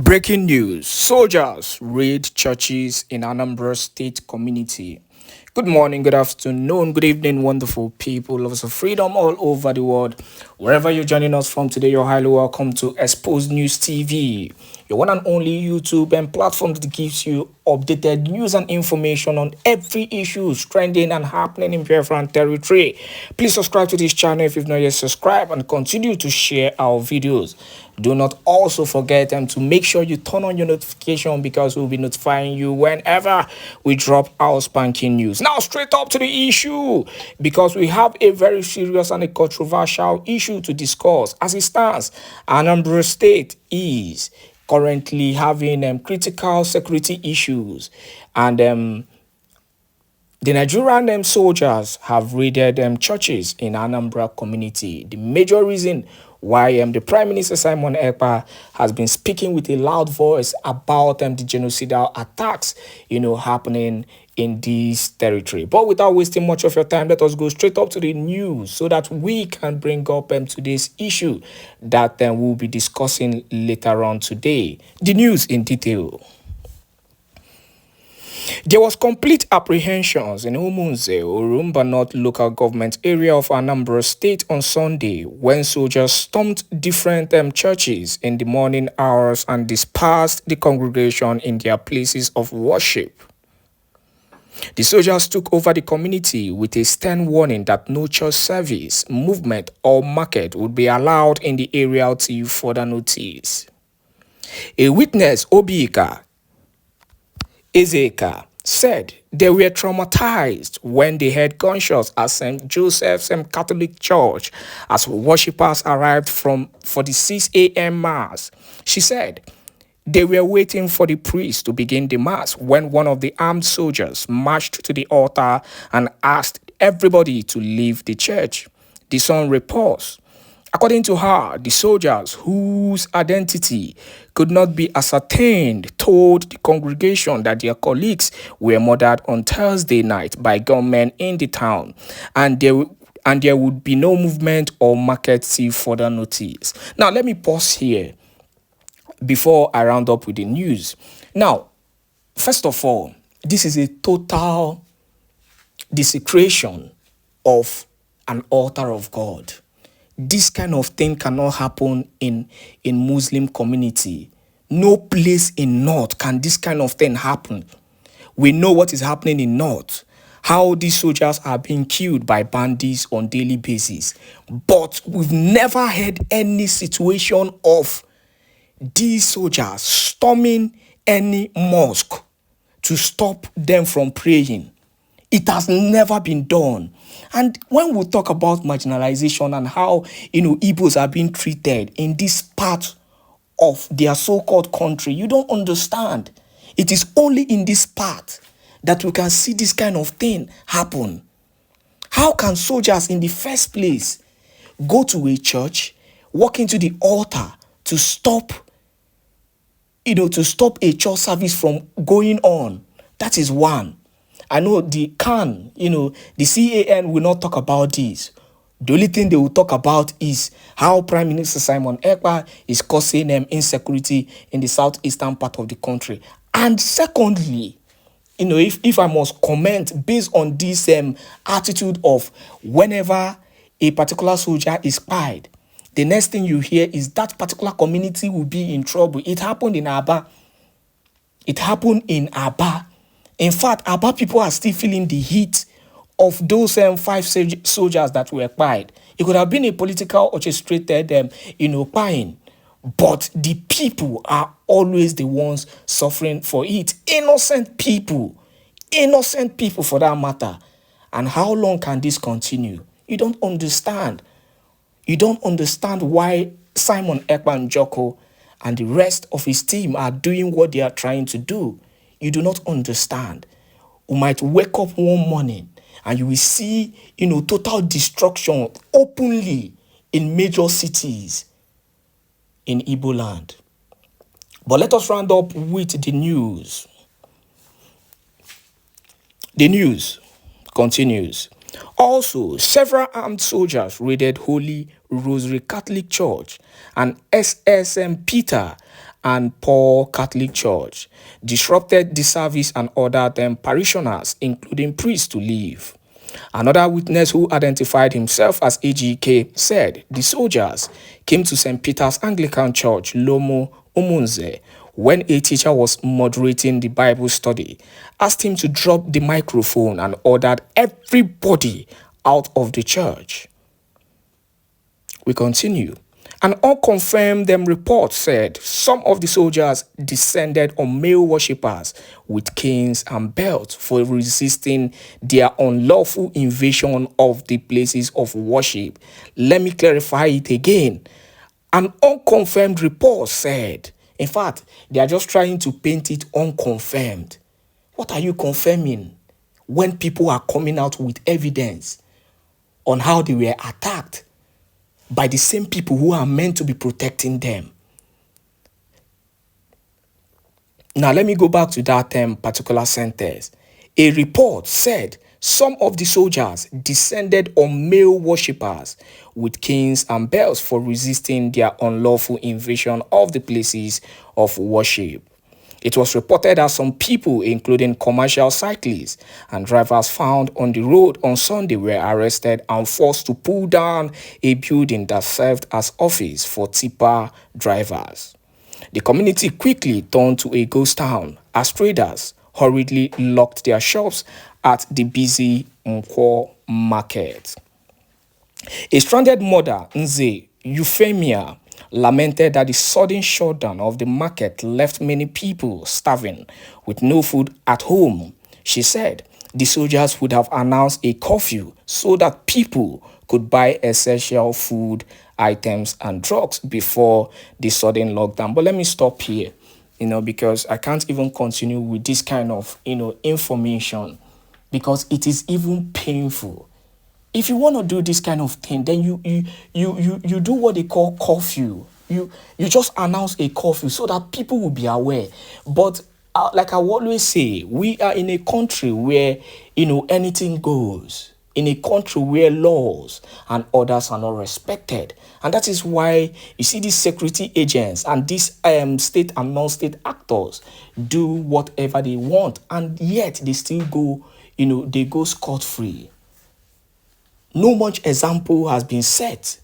Breaking news: soldiers raid churches in Anambra State community. Good morning, good afternoon, good evening, wonderful people, lovers of freedom all over the world. Wherever you're joining us from today, you're highly welcome to Expose News TV, your one and only YouTube and platform that gives you updated news and information on every issue trending and happening in Biafran territory. Please subscribe to this channel if you've not yet subscribed and continue to share our videos. Do not also forget to make sure you turn on your notification because we'll be notifying you whenever we drop our spanking news. Now, straight up to the issue, because we have a very serious and a controversial issue to discuss. As it stands, Anambra State is currently having critical security issues, and the Nigerian soldiers have raided churches in Anambra community. The major reason why the Prime Minister Simon Èkpá has been speaking with a loud voice about the genocidal attacks, happening in this territory. But without wasting much of your time, let us go straight up to the news so that we can bring up today's issue that we'll be discussing later on today. The news in detail. There was complete apprehensions in Umunze, Orumba North local government area of Anambra State on Sunday when soldiers stormed different churches in the morning hours and dispersed the congregation in their places of worship. The soldiers took over the community with a stern warning that no church service, movement or market would be allowed in the area till further notice. A witness, Obiika Ezeka, said they were traumatized when they heard gunshots at St. Joseph's Catholic Church as worshippers arrived for the 6 a.m. Mass. She said they were waiting for the priest to begin the Mass when one of the armed soldiers marched to the altar and asked everybody to leave the church. The Sun reports. According to her, the soldiers, whose identity could not be ascertained, told the congregation that their colleagues were murdered on Thursday night by gunmen in the town, and there would be no movement or market till further notice. Now, let me pause here before I round up with the news. Now, first of all, this is a total desecration of an altar of God. This kind of thing cannot happen in Muslim community. No place in North can this kind of thing happen. We know what is happening in North, how these soldiers are being killed by bandits on daily basis. But we've never had any situation of these soldiers storming any mosque to stop them from praying. It has never been done. And when we talk about marginalization and how, Igbos are being treated in this part of their so-called country, you don't understand. It is only in this part that we can see this kind of thing happen. How can soldiers in the first place go to a church, walk into the altar to stop a church service from going on? That is one. I know the CAN, the CAN will not talk about this. The only thing they will talk about is how Prime Minister Simon Èkpá is causing insecurity in the southeastern part of the country. And secondly, if I must comment based on this attitude of whenever a particular soldier is spied, the next thing you hear is that particular community will be in trouble. It happened in Aba. In fact, Aba people are still feeling the heat of those 5 soldiers that were spied. It could have been a political orchestrated, spying, but the people are always the ones suffering for it. Innocent people for that matter. And how long can this continue? You don't understand. You don't understand why Simon Èkpá and Joko and the rest of his team are doing what they are trying to do. You do not understand. You might wake up one morning and you will see, total destruction openly in major cities in Igbo land. But let us round up with the news. The news continues. Also, several armed soldiers raided Holy Rosary Catholic Church and SSM Peter and Paul Catholic Church, disrupted the service and ordered parishioners, including priests, to leave. Another witness who identified himself as AGK said the soldiers came to St. Peter's Anglican Church, Lomo, Umunze, when a teacher was moderating the Bible study, asked him to drop the microphone and ordered everybody out of the church. We continue. An unconfirmed report said some of the soldiers descended on male worshippers with canes and belts for resisting their unlawful invasion of the places of worship. Let me clarify it again. An unconfirmed report said, in fact, they are just trying to paint it unconfirmed. What are you confirming when people are coming out with evidence on how they were attacked by the same people who are meant to be protecting them? Now, let me go back to that particular sentence. A report said some of the soldiers descended on male worshippers with canes and belts for resisting their unlawful invasion of the places of worship. It was reported that some people, including commercial cyclists and drivers found on the road on Sunday, were arrested and forced to pull down a building that served as office for tipper drivers. The community quickly turned to a ghost town as traders hurriedly locked their shops at the busy Nkwo market. A stranded mother, Nze Euphemia, lamented that the sudden shutdown of the market left many people starving with no food at home. She said the soldiers would have announced a curfew so that people could buy essential food items and drugs before the sudden lockdown. But let me stop here, because I can't even continue with this kind of, information, because it is even painful. If you want to do this kind of thing, then you do what they call curfew. You just announce a curfew so that people will be aware. But like I always say, we are in a country where anything goes. In a country where laws and orders are not respected. And that is why you see these security agents and these state and non-state actors do whatever they want, and yet they still go, they go scot-free. No much example has been set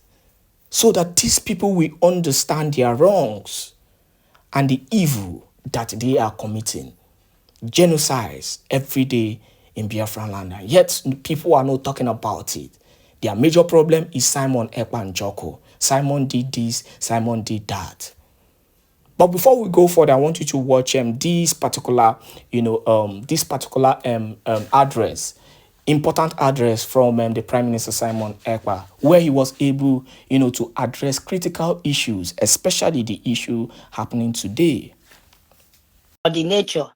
so that these people will understand their wrongs and the evil that they are committing. Genocides every day in Biafran land, and yet people are not talking about it. Their major problem is Simon, Èkpá, and Joko. Simon did this, Simon did that. But before we go further, I want you to watch this particular, address, important address from the Prime Minister Simon Èkpá, where he was able, to address critical issues, especially the issue happening today. The nature.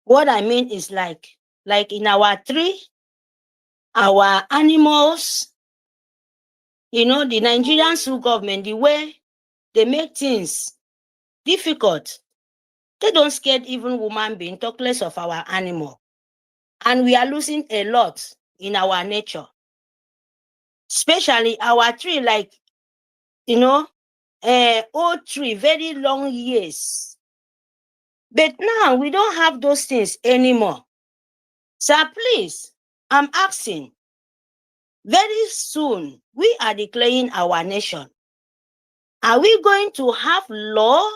What I mean is like in our tree, our animals, the Nigerian school government, the way they make things difficult, they don't scare even human being, talk less of our animal. And we are losing a lot in our nature. Especially our tree, old tree, very long years. But now we don't have those things anymore. So please, I'm asking, very soon we are declaring our nation. Are we going to have law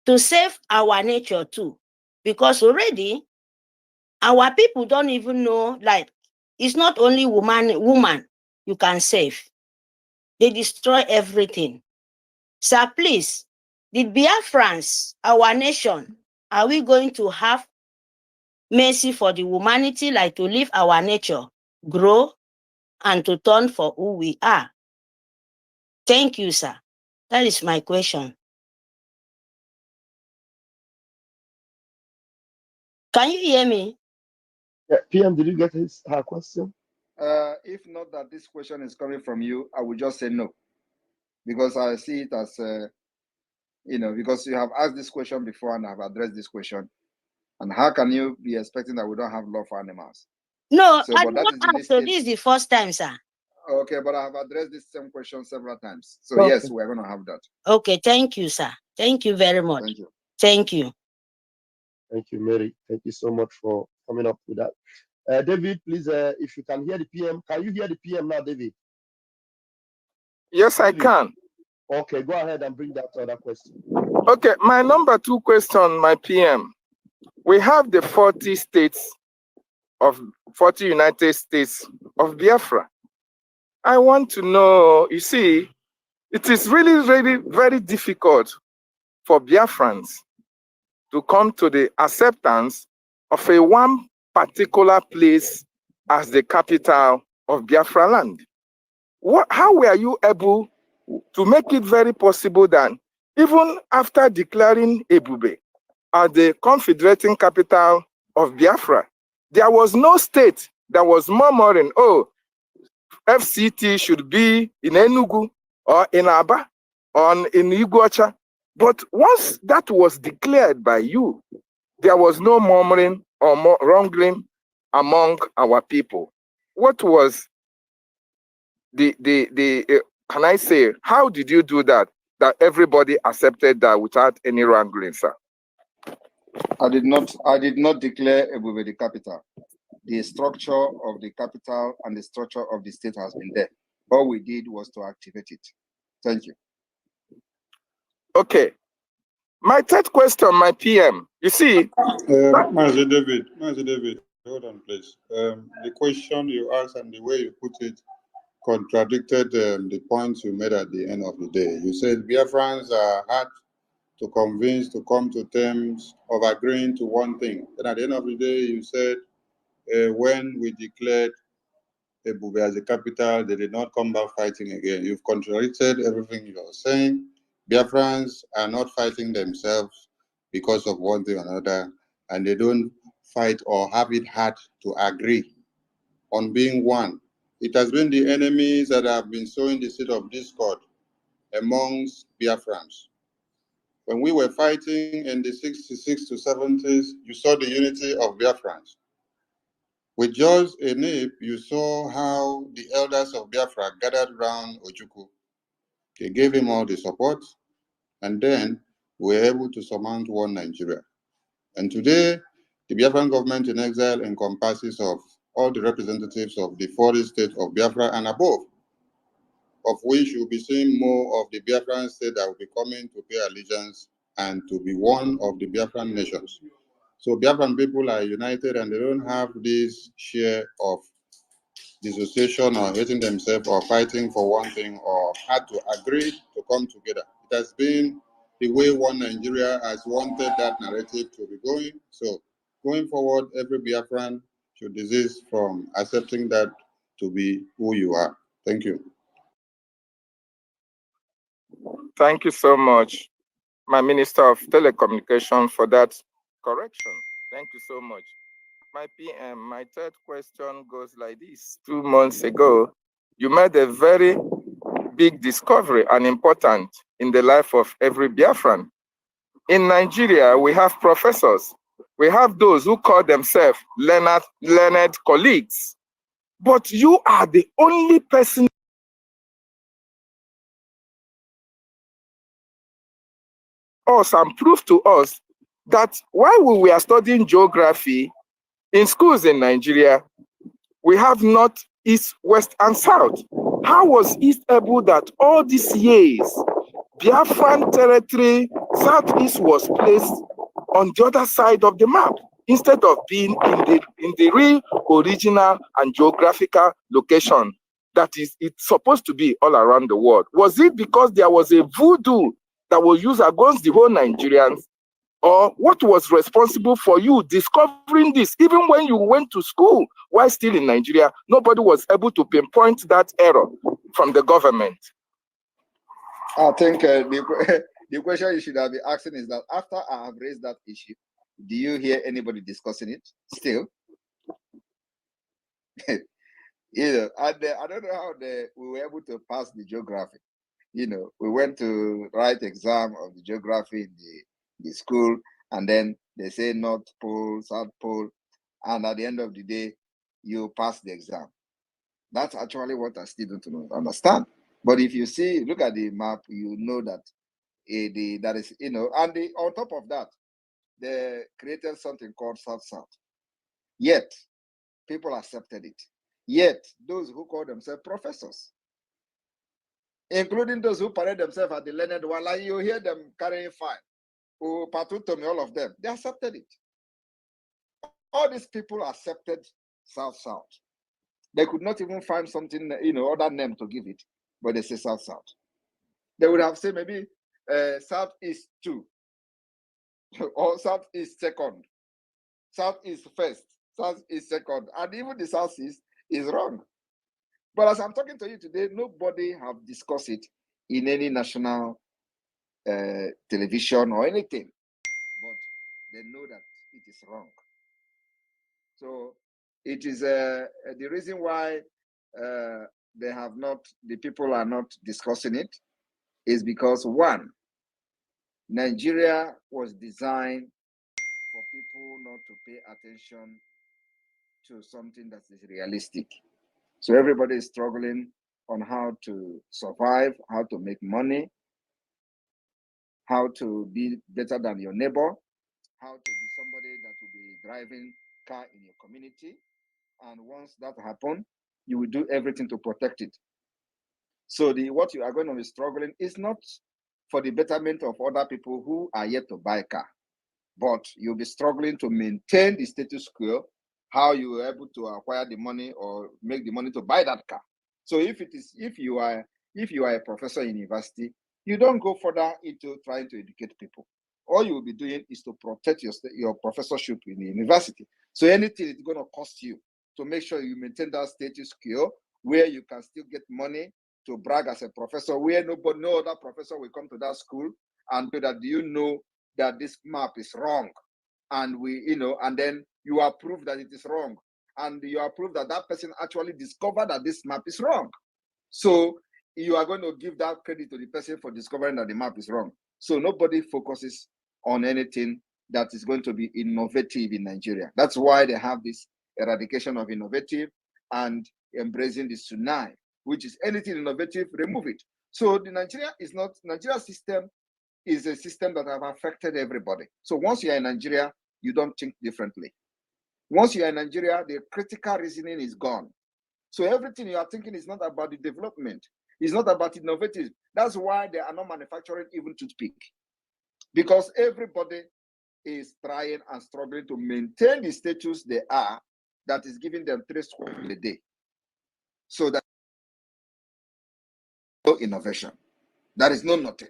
to save our nature too? Because already our people don't even know, it's not only woman you can save. They destroy everything. So please, the Biafrans, our nation, are we going to have mercy for the humanity, to leave our nature grow and to turn for who we are? Thank you, sir. That is my question. Can you hear me? Yeah, PM, did you get her question? If not that this question is coming from you, I would just say no. Because I see it as, because you have asked this question before and I've addressed this question. And how can you be expecting that we don't have love for animals? No, I don't ask, so this is the first time, sir. Okay, but I have addressed this same question several times. So Okay. yes, we're going to have that. Okay, thank you, sir. Thank you very much. Thank you. Thank you. Thank you, Mary. Thank you so much for coming up with that. David, please, if you can hear the PM, can you hear the PM now, David? Yes, I can. Okay, go ahead and bring that other question. Okay, my number 2 question, my PM. We have the 40 United States of Biafra. I want to know, you see, it is really, really very difficult for Biafrans to come to the acceptance of a one particular place as the capital of Biafra land. How were you able to make it very possible that even after declaring Ebube as the confederating capital of Biafra, there was no state that was murmuring, oh, FCT should be in Enugu or in Aba or in Iguacha. But once that was declared by you, there was no murmuring or wrongling among our people. What was can I say, how did you do that everybody accepted that without any wrangling, sir? I did not declare Ebube the capital. The structure of the capital and the structure of the state has been there. All we did was to activate it. Thank you. Okay. My 3rd question, my PM, you see. Master David, hold on, please. The question you asked and the way you put it contradicted the points you made at the end of the day. You said Biafrans are hard to convince to come to terms of agreeing to one thing. Then at the end of the day, you said when we declared Ebube as the capital, they did not come back fighting again. You've contradicted everything you're saying. Biafrans are not fighting themselves because of one thing or another, and they don't fight or have it hard to agree on being one. It has been the enemies that have been sowing the seed of discord amongst Biafrans. When we were fighting in the 66 to 70s, you saw the unity of Biafrans. With George Enip, you saw how the elders of Biafra gathered around Ojukwu. They gave him all the support, and then we were able to surmount one Nigeria. And today, the Biafran government in exile encompasses of all the representatives of the 40 states of Biafra and above, of which you'll be seeing more of the Biafran state that will be coming to pay allegiance and to be one of the Biafran nations. So Biafran people are united and they don't have this share of dissociation or hating themselves or fighting for one thing or had to agree to come together. It has been the way one Nigeria has wanted that narrative to be going. So going forward, every Biafran should desist from accepting that to be who you are. Thank you. Thank you so much, my Minister of Telecommunications, for that correction. Thank you so much. My PM, my 3rd question goes like this. 2 months ago, you made a very big discovery and important in the life of every Biafran. In Nigeria, we have professors. We have those who call themselves learned colleagues. But you are the only person us and prove to us that while we were studying geography in schools in Nigeria, we have north, east, west, and south. How was it able that all these years, Biafran territory, southeast was placed on the other side of the map instead of being in the real original and geographical location that it's supposed to be all around the world? Was it because there was a voodoo that was used against the whole Nigerians? Or what was responsible for you discovering this? Even when you went to school while still in Nigeria, nobody was able to pinpoint that error from the government. I think the question you should have been asking is that after I have raised that issue, do you hear anybody discussing it still? And I don't know how we were able to pass the geography. We went to write exam of the geography in the school, and then they say North Pole, South Pole, and at the end of the day, you pass the exam. That's actually what I still don't understand. But if you see, look at the map, you know that that is, and on top of that, they created something called South-South. Yet, people accepted it. Yet, those who call themselves professors, including those who parade themselves as the learned one, like you hear them carrying fine, who Patutomi, all of them, they accepted it. All these people accepted South-South. They could not even find something, other name to give it, but they say South-South. They would have said maybe Southeast 2, or Southeast 2nd, Southeast 1st, Southeast 2nd, and even the Southeast is wrong. But as I'm talking to you today, nobody have discussed it in any national television or anything, but they know that it is wrong. So it is the reason why the people are not discussing it is because, one, Nigeria was designed for people not to pay attention to something that is realistic. So everybody is struggling on how to survive, how to make money, how to be better than your neighbor, how to be somebody that will be driving car in your community. And once that happens, you will do everything to protect it. So what you are going to be struggling is not for the betterment of other people who are yet to buy a car, but you'll be struggling to maintain the status quo, how you were able to acquire the money or make the money to buy that car. So if you are a professor in university, you don't go further into trying to educate people. All you will be doing is to protect your professorship in the university. So anything is going to cost you to make sure you maintain that status quo where you can still get money to brag as a professor, where no other professor will come to that school and say that, do you know that this map is wrong? And and then you are proof that it is wrong. And you are proof that that person actually discovered that this map is wrong. So you are going to give that credit to the person for discovering that the map is wrong. So nobody focuses on anything that is going to be innovative in Nigeria. That's why they have this eradication of innovative and embracing the tsunami, which is anything innovative, remove it. So the Nigeria system is a system that have affected everybody. So once you are in Nigeria, you don't think differently. Once you are in Nigeria, the critical reasoning is gone. So everything you are thinking is not about the development. It's not about innovative. That's why they are not manufacturing even toothpick. Because everybody is trying and struggling to maintain the status they are, that is giving them 3 squares a day. So that no innovation. There is no nothing.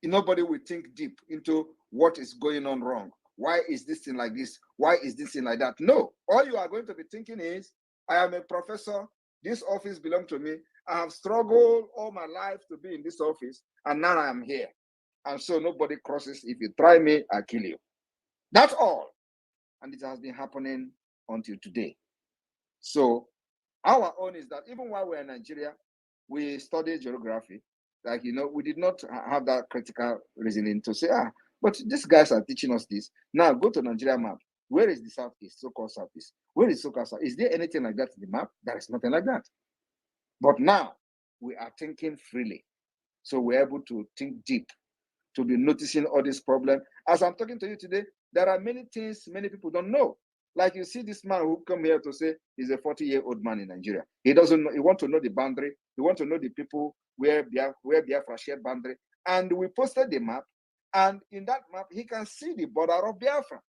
Nobody will think deep into what is going on wrong. Why is this thing like this? Why is this thing like that? No. All you are going to be thinking is, I am a professor. This office belongs to me. I have struggled all my life to be in this office, and now I am here. And so nobody crosses. If you try me, I'll kill you. That's all. And it has been happening until today. So our own is that even while we're in Nigeria, we study geography. Like, we did not have that critical reasoning to say, but these guys are teaching us this. Now go to Nigeria map. Where is the southeast, so-called southeast? Where is so-called south? Is there anything like that in the map? There is nothing like that. But now we are thinking freely. So we're able to think deep, to be noticing all these problems. As I'm talking to you today, there are many things many people don't know. Like you see this man who come here to say he's a 40-year-old man in Nigeria. He doesn't know, he wants to know the boundary. He wants to know the people where Biafra shared boundary. And we posted the map. And in that map, he can see the border of Biafra.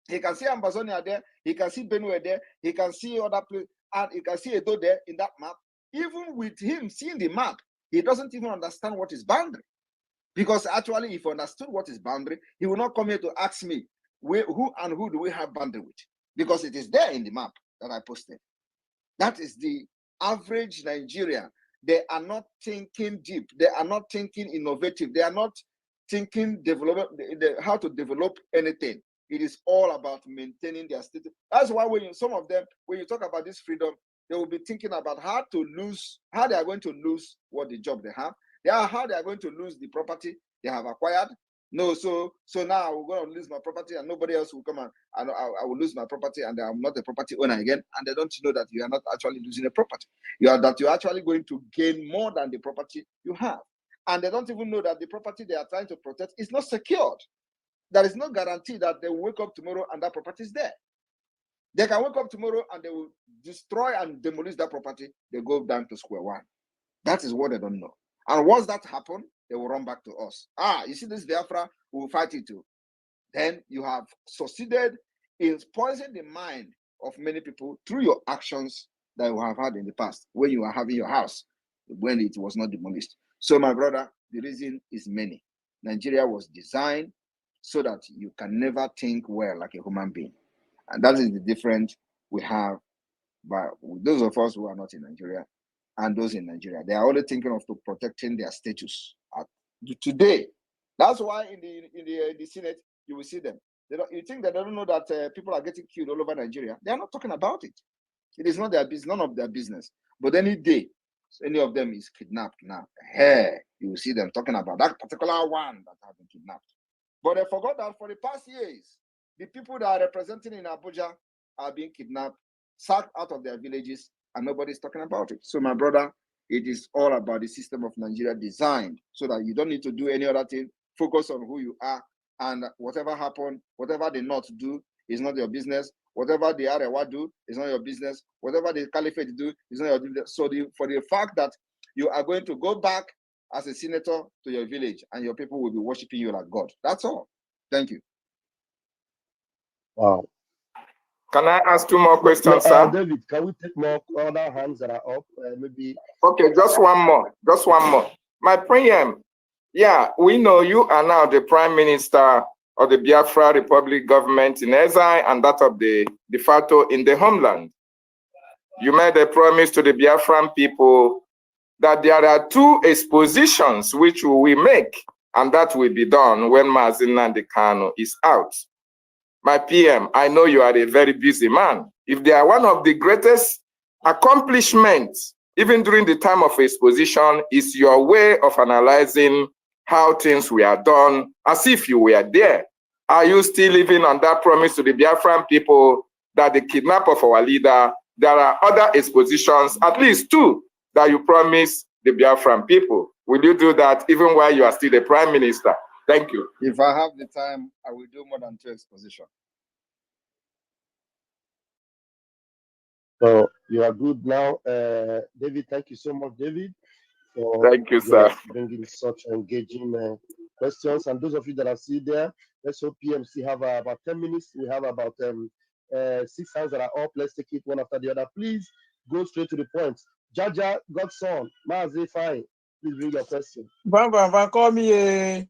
He can see Amazonia there. He can see Benue there. He can see other places. And he can see Edo there in that map. Even with him seeing the map, he doesn't even understand what is boundary. Because actually, if he understood what is boundary, he will not come here to ask me, who do we have boundary with? Because it is there in the map that I posted. That is the average Nigerian. They are not thinking deep. They are not thinking innovative. They are not thinking how to develop anything. It is all about maintaining their status. That's why some of them, when you talk about this freedom, they will be thinking about how they are going to lose what the job they have. How they are going to lose the property they have acquired. No, so now I'm going to lose my property and nobody else will come and I will lose my property and I'm not a property owner again. And they don't know that you are not actually losing a property. You're actually going to gain more than the property you have. And they don't even know that the property they are trying to protect is not secured. There is no guarantee that they will wake up tomorrow and that property is there. They can wake up tomorrow and they will destroy and demolish that property. They go down to square one. That is what they don't know. And once that happens, they will run back to us. You see this Biafra, we will fight it too. Then you have succeeded in poisoning the mind of many people through your actions that you have had in the past when you are having your house, when it was not demolished. So my brother, the reason is many. Nigeria was designed so that you can never think well like a human being. And that is the difference we have by those of us who are not in Nigeria and those in Nigeria. They are only thinking of protecting their status today. That's why in the Senate you will see them. You think that they don't know that people are getting killed all over Nigeria? They are not talking about it. It is not their business, none of their business. But any day, any of them is kidnapped now, you will see them talking about that particular one that have been kidnapped. But they forgot that for the past years, the people that are representing in Abuja are being kidnapped, sacked out of their villages, and nobody's talking about it. So my brother, it is all about the system of Nigeria designed so that you don't need to do any other thing. Focus on who you are, and whatever happened, whatever the North do is not your business. Whatever the Arewa do is not your business. Whatever the Caliphate do is not your business. So for the fact that you are going to go back as a senator to your village and your people will be worshiping you like God. That's all. Thank you. Wow. Can I ask 2 more questions, sir? David, can we take more other hands that are up? Maybe. Okay, just one more. Just one more. My preamble. Yeah, we know you are now the Prime Minister of the Biafra Republic government in exile and that of the de facto in the homeland. You made a promise to the Biafran people that there are 2 expositions which we make, and that will be done when Mazi Nnamdi Kanu is out. My PM, I know you are a very busy man. If they are one of the greatest accomplishments, even during the time of exposition, is your way of analyzing how things were done as if you were there. Are you still living on that promise to the Biafran people that the kidnap of our leader, there are other expositions, at least 2, that you promise the Biafran people? Will you do that even while you are still the Prime Minister? Thank you. If I have the time, I will do more than 2 expositions. So you are good now. David, thank you so much, David. Thank you, sir. Bringing such engaging questions. And those of you that are still there, let's hope PMC have about 10 minutes. We have about 6 hands that are up. Let's take it one after the other. Please go straight to the point. Jaja, Godson, Mazi, fine. Please bring your question. Call me.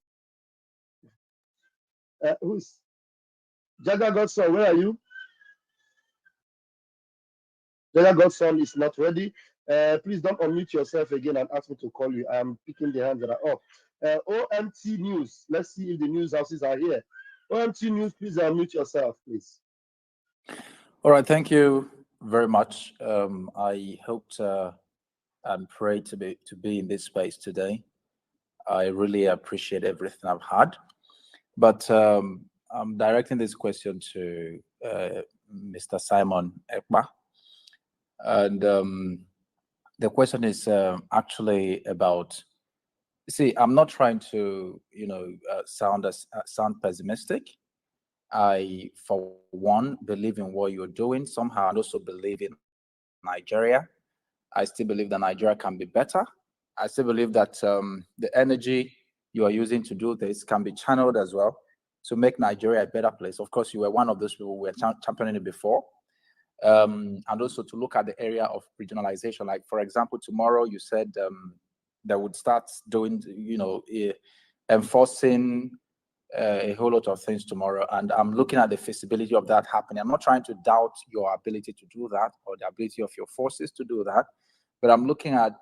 Who's Jaja Godson? Where are you? Jaja Godson is not ready. Please don't unmute yourself again and ask me to call you. I am picking the hands that are up. OMT News. Let's see if the news houses are here. OMT News, please unmute yourself, please. All right, thank you very much. I hoped and prayed to be in this space today. I really appreciate everything I've had, but I'm directing this question to Mr. Simon Èkpá, and the question is actually about. See, I'm not trying to, sound pessimistic. I, for one, believe in what you're doing. Somehow, I also believe in Nigeria. I still believe that Nigeria can be better. I still believe that the energy you are using to do this can be channeled as well to make Nigeria a better place. Of course, you were one of those people who were championing it before. And also to look at the area of regionalization. Like, for example, tomorrow you said that would start doing, enforcing a whole lot of things tomorrow. And I'm looking at the feasibility of that happening. I'm not trying to doubt your ability to do that or the ability of your forces to do that, but I'm looking at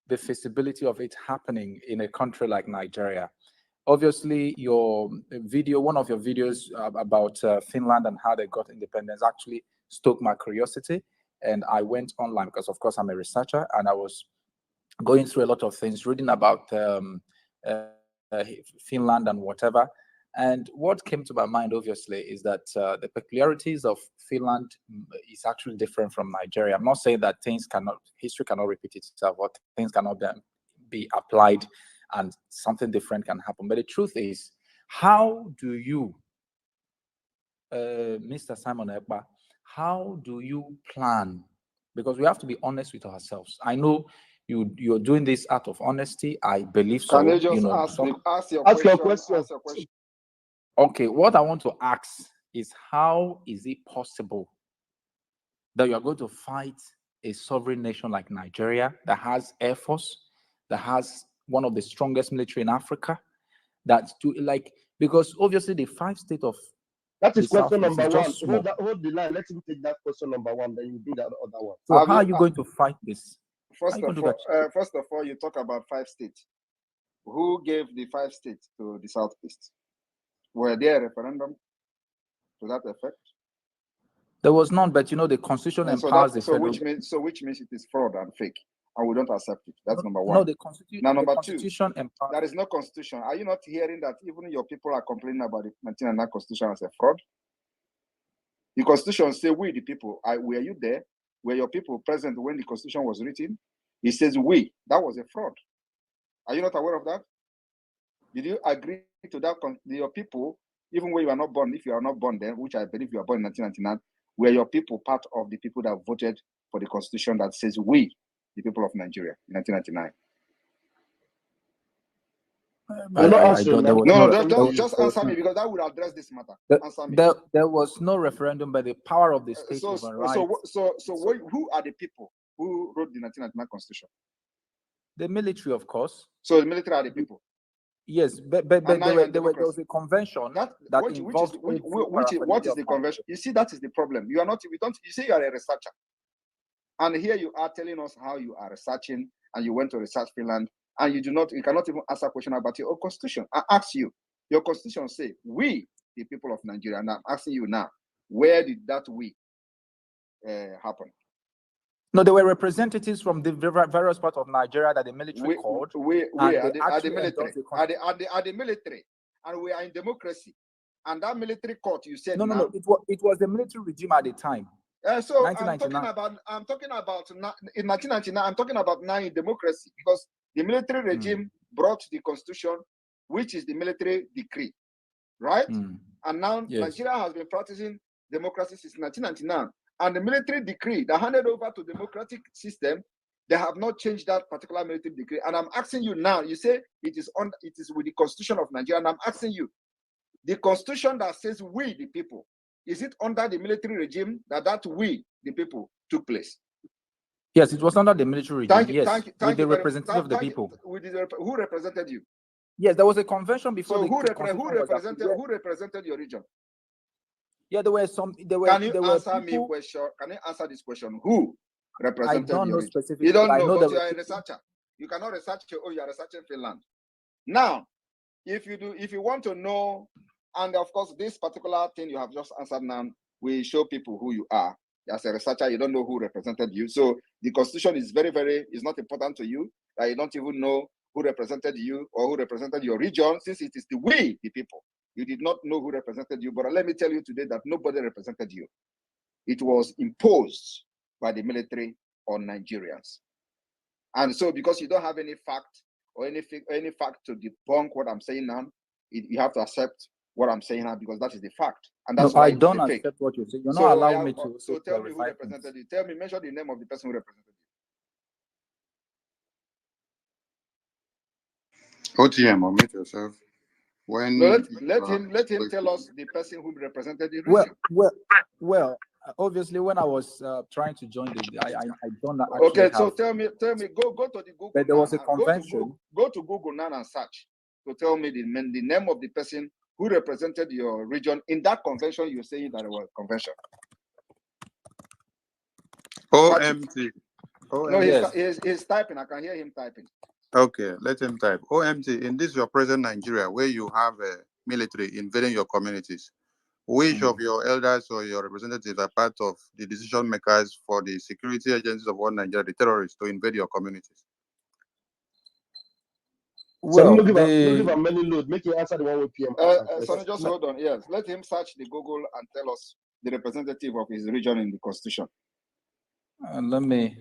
the feasibility of it happening in a country like Nigeria. Obviously, your video, one of your videos about Finland and how they got independence actually stoked my curiosity. And I went online because, of course, I'm a researcher, and I was going through a lot of things, reading about Finland and whatever. And what came to my mind, obviously, is that the peculiarities of Finland is actually different from Nigeria. I'm not saying that history cannot repeat itself, or things cannot be applied and something different can happen. But the truth is, how do you, Mr. Simon Èkpá, how do you plan? Because we have to be honest with ourselves. I know you're doing this out of honesty. I believe so. Can you just ask your question? Okay, what I want to ask is, how is it possible that you are going to fight a sovereign nation like Nigeria that has air force, that has one of the strongest military in Africa, because obviously the 5 states of that is question number one. Hold the line. Let him take that question number one, then you do that other one. So how are you going to fight this? First of all, you talk about 5 states. Who gave the 5 states to the Southeast? Were there a referendum to that effect? There was none, but the Constitution empowers the federal. Which means it is fraud and fake, and we don't accept it. That's number one. No, the Constitution. Now, number Constitution two, empowers. there is no Constitution. Are you not hearing that even your people are complaining about the 1999 Constitution as a fraud? The Constitution says we, the people. Were you there? Were your people present when the Constitution was written? It says we. That was a fraud. Are you not aware of that? Did you agree to that? Your people, even when you are not born, if you are not born then, which I believe you are born in 1999, were your people part of the people that voted for the Constitution that says we, the people of Nigeria, in 1999? Just answer me, because that would address this matter. Answer me. There was no referendum, by the power of the state. So who are the people who wrote the 1999 Constitution? The military, of course. So the military are the people. Yes, but there was a convention what is the convention? You see, that is the problem. You say you are a researcher, and here you are telling us how you are researching, and you went to research Finland, and you cannot even answer a question about your own constitution. I ask you, your constitution say we, the people of Nigeria, and I'm asking you now, where did that we happen? No, there were representatives from the various parts of Nigeria that the military called. We are the military, and we are in democracy. And that military court, you said no, it was the military regime at the time. So I'm talking about in 1999. I'm talking about now in democracy, because the military regime brought the constitution, which is the military decree, right? And now Nigeria has been practicing democracy since 1999. And the military decree that handed over to democratic system, they have not changed that particular military decree. And I'm asking you now, you say it is with the Constitution of Nigeria, and I'm asking you, the Constitution that says we, the people, is it under the military regime that we, the people, took place? Yes, it was under the military regime. Thank you, with the representative of the people. Who represented you? Yes, there was a convention before. So who represented your region? Yeah, there were. Can you answer me a question? Can you answer this question? Who represented I don't know region? specifically. You don't know, but you are a researcher. You cannot research. You are researching Finland. Now, if you want to know, and of course, this particular thing you have just answered now, we show people who you are. As a researcher, you don't know who represented you. So the Constitution is is not important to you, that you don't even know who represented you or who represented your region, since it is the we, the people. You did not know who represented you, but let me tell you today that nobody represented you. It was imposed by the military on Nigerians. And so because you don't have any fact or any fact to debunk what I'm saying now, you have to accept what I'm saying now, because that is the fact. And that's why I don't accept what you're saying. You're not allowing me to. So tell me who represented you. Tell me, mention the name of the person who represented you. OTM, or meet yourself. Let him tell us the person who represented the region. Well, obviously, when I was trying to join I don't actually. Okay, so tell me, go to the Google. But there was a convention. Go to Google now and search. So tell me the name of the person who represented your region in that convention. You're saying that it was convention. OMT. No, he's typing. I can hear him typing. Okay, let him type. OMT, in this your present Nigeria, where you have a military invading your communities, which of your elders or your representatives are part of the decision makers for the security agencies of one Nigeria, the terrorists, to invade your communities? Well, so don't give him many load. Make him answer the one with PM. Sonny, just hold on. Yes, let him search the Google and tell us the representative of his region in the Constitution. Let me.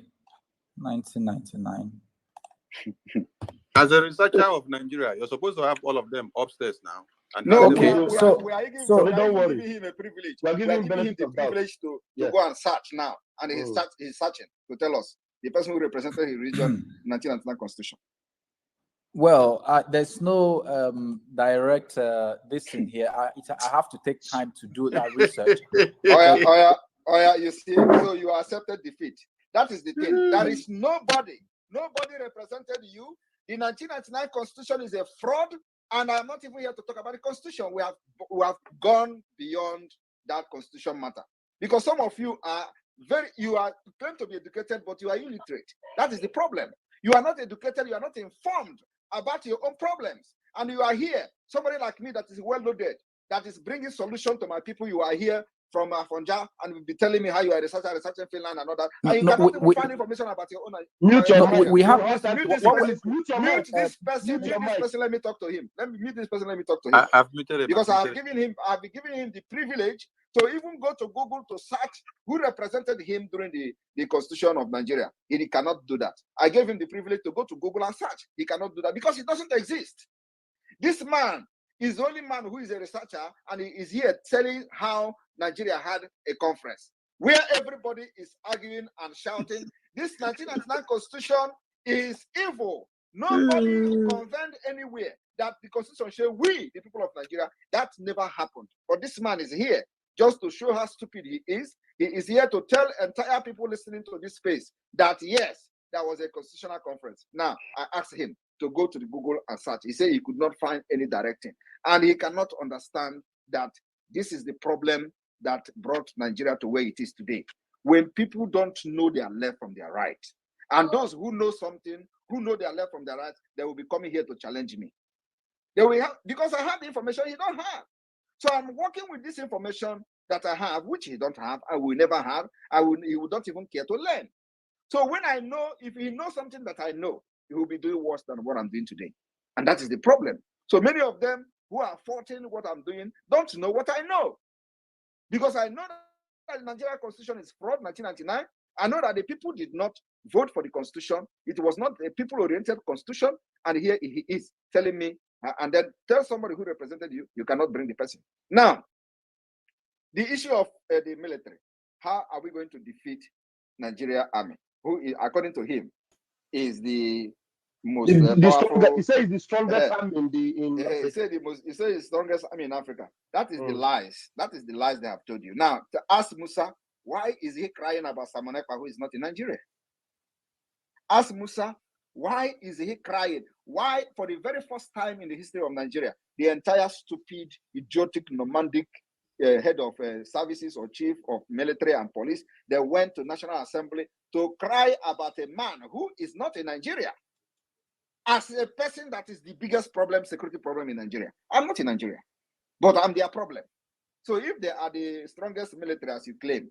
1999. As a researcher of Nigeria, you're supposed to have all of them upstairs now. And No, Okay, we so are giving, so we are don't even worry. giving him a privilege. We are We giving are him giving him benefit the of doubt. privilege to Yes. go and search now, and he's searching to tell us the person who represented his region in 1999 Constitution. well, there's no direct this in here. I have to take time to do that research. Oh yeah, you see, so you accepted defeat. That is the thing. There is nobody represented you. The 1999 Constitution is a fraud, and I'm not even here to talk about the Constitution. We have gone beyond that Constitution matter, because some of you are claim to be educated, but you are illiterate. That is the problem. You are not educated. You are not informed about your own problems, and you are here. Somebody like me that is well loaded, that is bringing solution to my people. You are here from Fonja and will be telling me how you are researching Finland and all that. And you cannot even find information about your own. Mute your mic. we have Mute this person. Let me talk to him. Let me mute this person. Let me talk to him. I've muted him. Because I've been giving him the privilege to even go to Google to search who represented him during the Constitution of Nigeria. He cannot do that. I gave him the privilege to go to Google and search. He cannot do that because it doesn't exist. This man is the only man who is a researcher, and he is here telling how Nigeria had a conference where everybody is arguing and shouting. This 1999 Constitution is evil. Nobody convened anywhere that the Constitution said we, the people of Nigeria. That never happened. But this man is here just to show how stupid he is. He is here to tell entire people listening to this space that yes, there was a constitutional conference. Now, I asked him to go to the Google and search. He said he could not find any directing. And he cannot understand that this is the problem that brought Nigeria to where it is today. When people don't know their left from their right, and those who know something, who know their left from their right, they will be coming here to challenge me. They will have, because I have the information he don't have. So I'm working with this information that I have, which he don't have, I will never have, he will not even care to learn. So when I know, if he knows something that I know, he will be doing worse than what I'm doing today. And that is the problem. So many of them who are faulting what I'm doing don't know what I know. Because I know that the Nigerian Constitution is fraud, 1999. I know that the people did not vote for the Constitution. It was not a people-oriented Constitution. And here he is telling me, and then tell somebody who represented you, you cannot bring the person. Now, the issue of the military. How are we going to defeat Nigeria army? Who, according to him, is the most powerful. He says he's the strongest army in He said he said the strongest army in Africa. That is the lies. That is the lies they have told you. Now, to ask Musa, why is he crying about Simon Èkpá, who is not in Nigeria? Ask Musa, why is he crying? Why, for the very first time in the history of Nigeria, the entire stupid, idiotic, nomadic head of services or chief of military and police, they went to National Assembly to cry about a man who is not in Nigeria as a person that is the biggest problem, security problem in Nigeria. I'm not in Nigeria, but I'm their problem. So if they are the strongest military as you claim,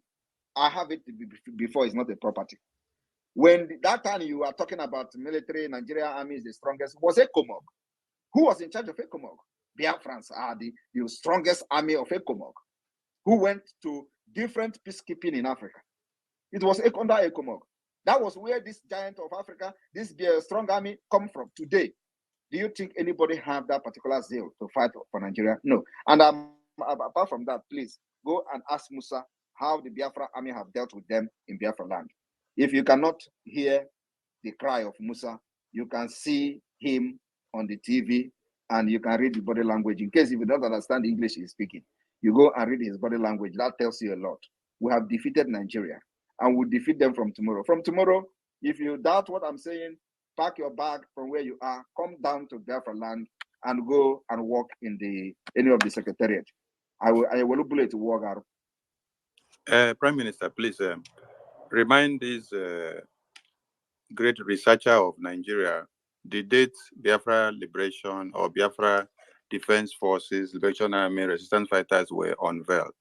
I have it before it's not a property. When that time you are talking about military, Nigeria army is the strongest, was Èkpá. Who was in charge of Èkpá? Biafrans are the strongest army of Èkpá, who went to different peacekeeping in Africa. It was under Èkpá. That was where this giant of Africa, this strong army, come from today. Do you think anybody have that particular zeal to fight for Nigeria? No. And apart from that, please go and ask Musa how the Biafra army have dealt with them in Biafra land. If you cannot hear the cry of Musa, you can see him on the TV and you can read the body language. In case if you don't understand the English he's speaking, you go and read his body language. That tells you a lot. We have defeated Nigeria and we'll defeat them from tomorrow. From tomorrow, if you doubt what I'm saying, pack your bag from where you are, come down to Biafra land and go and work in any of the secretariat. I will bullet to work out. Prime Minister, please remind this great researcher of Nigeria the date Biafra Liberation or Biafra Defense Forces, Liberation Army, Resistance Fighters were unveiled.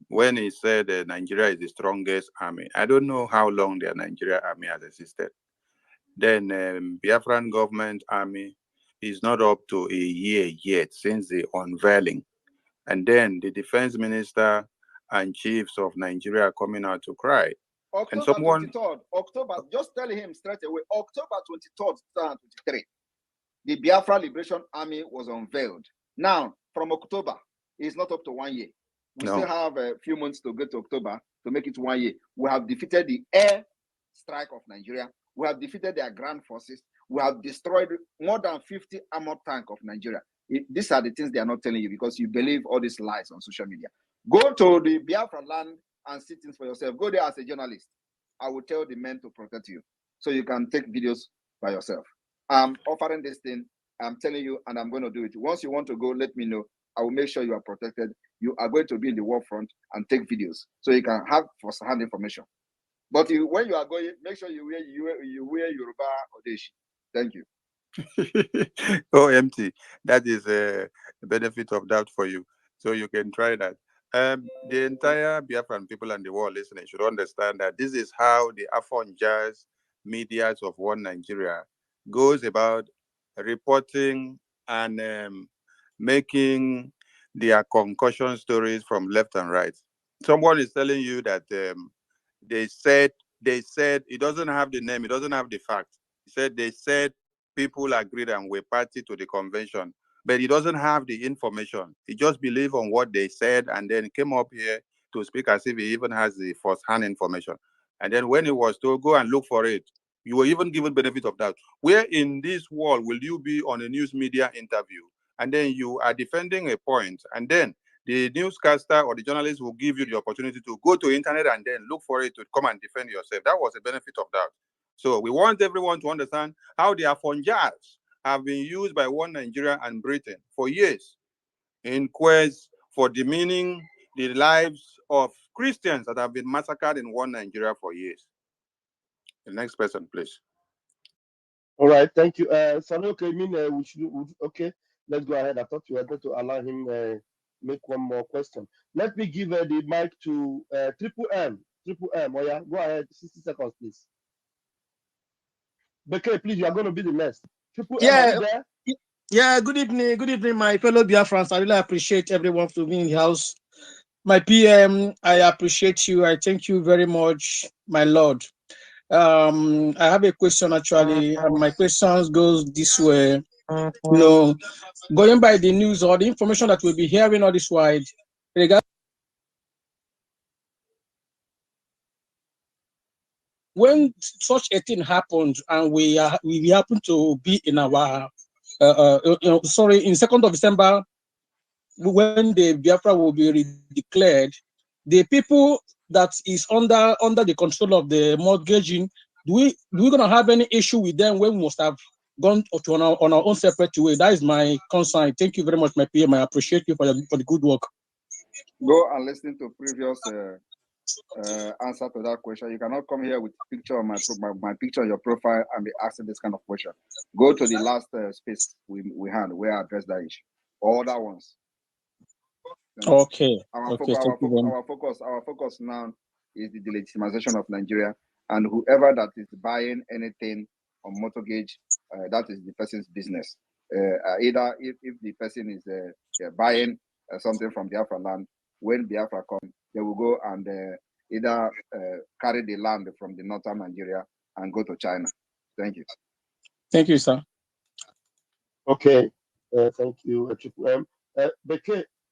When he said Nigeria is the strongest army, I don't know how long the Nigeria army has existed. Then Biafran government army is not up to a year yet since the unveiling. And then the defense minister and chiefs of Nigeria are coming out to cry. October And someone, 23rd, October, just tell him straight away, October 23rd, 2023, the Biafra Liberation Army was unveiled. Now, from October, it's not up to 1 year. We No. still have a few months to get to October to make it 1 year. We have defeated the air strike of Nigeria. We have defeated their ground forces. We have destroyed more than 50 armored tanks of Nigeria. These are the things they are not telling you because you believe all these lies on social media. Go to the Biafra land and see things for yourself. Go there as a journalist. I will tell the men to protect you so you can take videos by yourself. I'm offering this thing. I'm telling you, and I'm going to do it. Once you want to go, let me know. I will make sure you are protected. You are going to be in the war front and take videos so you can have first-hand information. But when you are going, make sure you wear Yoruba Odeshi. Thank you. OMT, that is a benefit of doubt for you. So you can try that. The entire Biafran people and the world listening should understand that this is how the Afon Jazz media of One Nigeria goes about reporting and making their concussion stories from left and right. Someone is telling you that they said it doesn't have the name, it doesn't have the fact. They said people agreed and were party to the convention, but he doesn't have the information. He just believed on what they said and then came up here to speak as if he even has the first-hand information. And then when he was told, go and look for it, you were even given benefit of doubt. Where in this world will you be on a news media interview and then you are defending a point and then the newscaster or the journalist will give you the opportunity to go to the internet and then look for it to come and defend yourself? That was a benefit of doubt. So we want everyone to understand how the Afonjas have been used by One Nigeria and Britain for years in quest for demeaning the lives of Christians that have been massacred in One Nigeria for years. The next person, please. All right, thank you. Sonny, okay, okay, let's go ahead. I thought you were going to allow him make one more question. Let me give the mic to Triple M. Oh yeah, go ahead. 60 seconds, please. Bekay, please, you are going to be the next. Triple M, are you there? Yeah, good evening, my fellow Biafrans. I really appreciate everyone for being in the house. My PM, I appreciate you. I thank you very much, my Lord. I have a question actually. My question goes this way. Going by the news or the information that we'll be hearing all this wide, when such a thing happened and we happen to be in our in 2nd of December, when the Biafra will be declared, the people that is under the control of the mortgaging, do we gonna have any issue with them when we must have gone to on our own separate way? That is my concern. Thank you very much, my PM. I appreciate you for the good work. Go and listen to previous answer to that question. You cannot come here with picture on my picture on your profile and be asking this kind of question. Go to the last space we had where I addressed that issue. All that ones. Okay. Our focus now is the delegitimization of Nigeria, and whoever that is buying anything on mortgage, that is the person's business. Either if the person is buying something from Biafra land, when Biafra comes, they will go and either carry the land from the northern Nigeria and go to China. Thank you. Thank you, sir. Okay. Thank you, Triple M.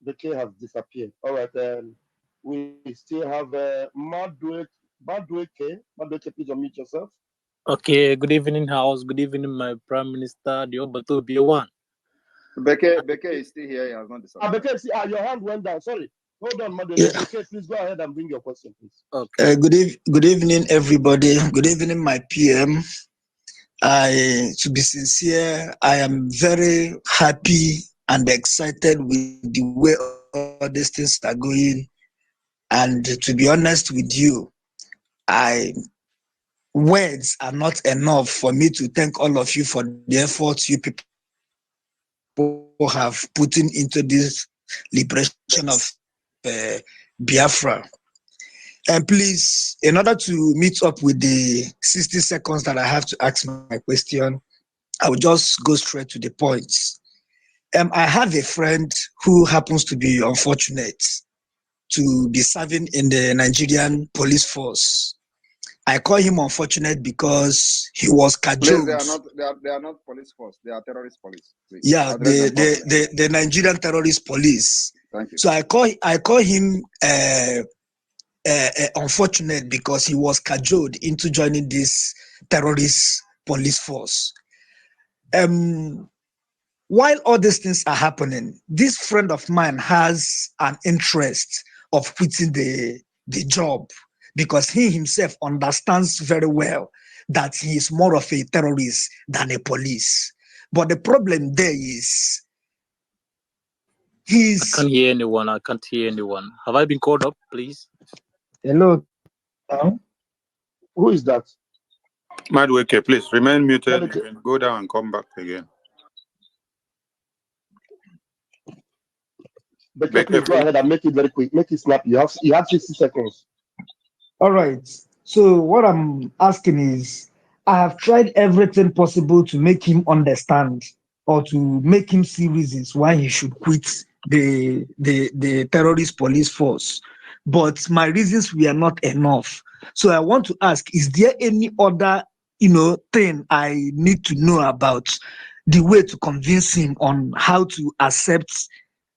The K has disappeared. All right. We still have Madwe K. Madwe K, please unmute yourself. Okay. Good evening, House. Good evening, my Prime Minister, the Obato B1. Beke is still here. He has not disappeared. Beke, your hand went down. Sorry. Hold on, Madwe. Yeah. Beke, please go ahead and bring your question, please. Okay. Good evening, everybody. Good evening, my PM. To be sincere, I am very happy and excited with the way all these things are going. And to be honest with you, words are not enough for me to thank all of you for the efforts you people have put into this liberation of Biafra. And please, in order to meet up with the 60 seconds that I have to ask my question, I will just go straight to the points. I have a friend who happens to be unfortunate to be serving in the Nigerian police force. I call him unfortunate because he was cajoled. Please, they are not police force. They are terrorist police. Please. Yeah, the Nigerian terrorist police. Thank you. So I call him unfortunate because he was cajoled into joining this terrorist police force. While all these things are happening, this friend of mine has an interest of quitting the job because he himself understands very well that he is more of a terrorist than a police. But the problem there is I can't hear anyone. I can't hear anyone. Have I been called up, please? Hello. Who is that? Madweke, please remain muted. You can go down and come back again. But please go ahead and make it very quick. Make it snappy. You have 60 seconds. All right. So what I'm asking is, I have tried everything possible to make him understand or to make him see reasons why he should quit the terrorist police force. But my reasons were not enough. So I want to ask, is there any other, thing I need to know about the way to convince him on how to accept,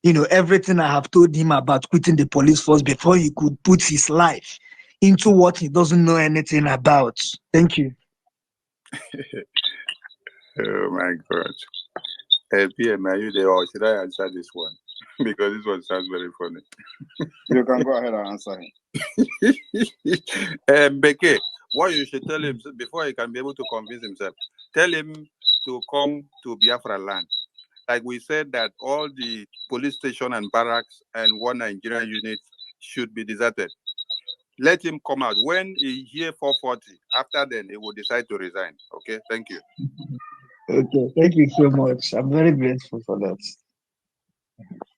everything I have told him about quitting the police force before he could put his life into what he doesn't know anything about? Thank you. Oh my God. PM, are you there, or should I answer this one? Because this one sounds very funny. You can go ahead and answer him. Beke, what you should tell him before he can be able to convince himself, tell him to come to Biafra land. Like we said that all the police station and barracks and one Nigerian unit should be deserted. Let him come out. When he hear 440, after then he will decide to resign. Okay, thank you. Okay, thank you so much. I'm very grateful for that.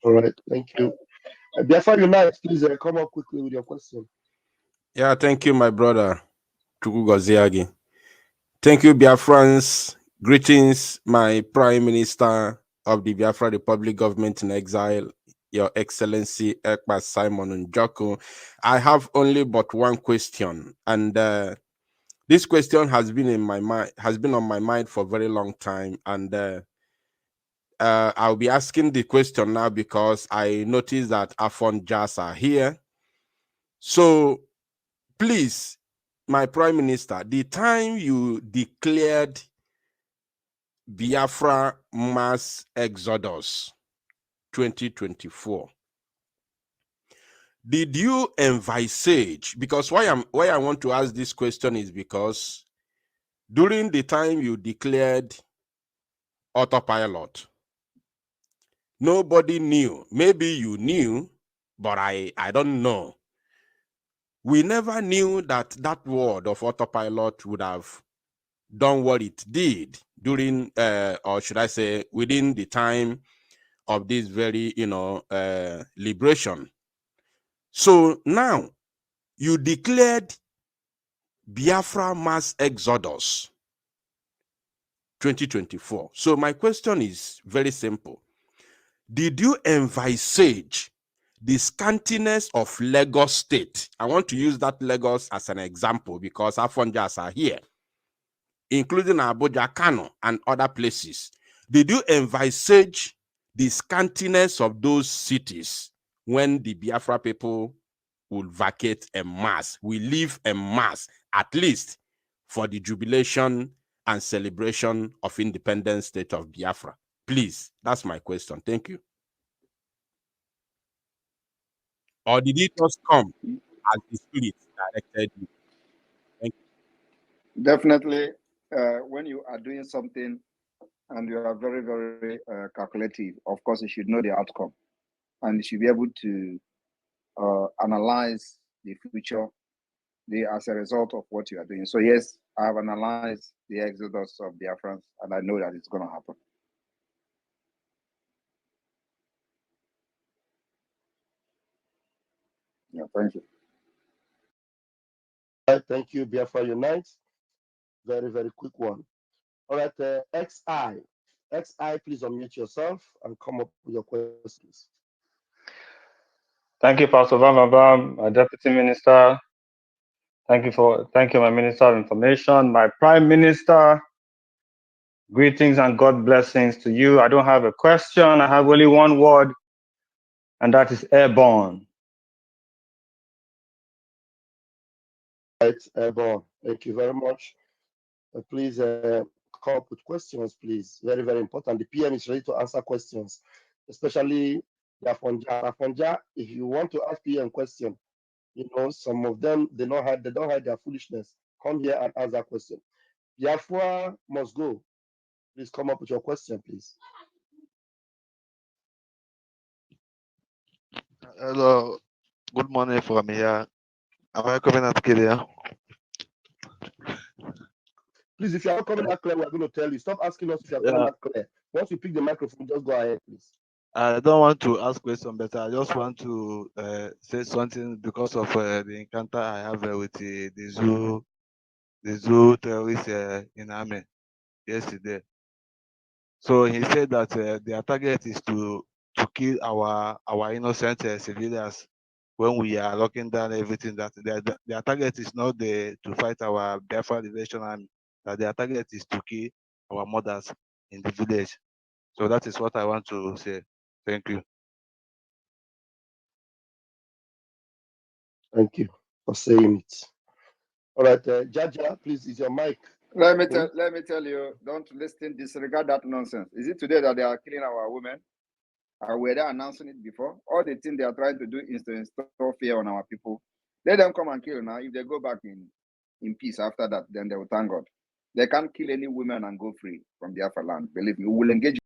All right, thank you. Biafra Unite, please come up quickly with your question. Yeah, thank you, my brother, Chukwugoziagi. Thank you, Biafrans. Greetings, my Prime Minister of the Biafra Republic Government in Exile, Your Excellency Èkpá Simon Njoku. I have only but one question, and this question has been in my mind, on my mind for a very long time, and I'll be asking the question now because I noticed that Afon Jas are here. So, please, my Prime Minister, the time you declared Biafra mass exodus 2024, did you envisage? Because why I want to ask this question is because during the time you declared autopilot, nobody knew. Maybe you knew, but I don't know. We never knew that word of autopilot would have done what it did during, or should I say, within the time of this very, liberation. So now you declared Biafra mass exodus 2024. So my question is very simple. Did you envisage the scantiness of Lagos State? I want to use that Lagos as an example because Afonjas are here, including Abuja, Kano, and other places. Did you envisage the scantiness of those cities when the Biafra people will vacate en masse, will leave en masse, at least for the jubilation and celebration of independent state of Biafra? Please, that's my question. Thank you. Or did it just come as the Spirit directed you? Thank you. Definitely, when you are doing something and you are very, very calculative, of course, you should know the outcome. And you should be able to analyze the future as a result of what you are doing. So yes, I have analyzed the exodus of Biafrans, and I know that it's going to happen. Yeah, thank you. Thank you, Biafra Unite. Very, very quick one. All right, XI, please unmute yourself and come up with your questions. Thank you, Pastor Bam, my Deputy Minister. Thank you, my Minister of Information, my Prime Minister. Greetings and God blessings to you. I don't have a question. I have only one word, and that is airborne. Right, airborne. Thank you very much. Please come up with questions, please. Very, very important. The PM is ready to answer questions, especially Yafonja. If you want to ask PM question, you know, some of them, they don't hide their foolishness. Come here and ask that question. Biafra must go. Please come up with your question, please. Hello, good morning from here. Am I coming out clear? Please, if you are not coming out clear, we are going to tell you. Stop asking us if you are coming out clear. Once you pick the microphone, just go ahead, please. I don't want to ask questions, but I just want to say something because of the encounter I have with the zoo terrorists in Ářmý yesterday. So he said that their target is to kill our innocent civilians when we are locking down everything. That their target is not to fight our Biafran Liberation Army. That their target is to kill our mothers in the village. So that is what I want to say. Thank you. Thank you for saying it. All right, Jaja, please, is your mic? Let me tell you, don't listen, disregard that nonsense. Is it today that they are killing our women? Were they announcing it before? All the things they are trying to do is to install fear on our people. Let them come and kill now. If they go back in peace after that, then they will thank God. They can't kill any women and go free from Biafra land. Believe me, we will engage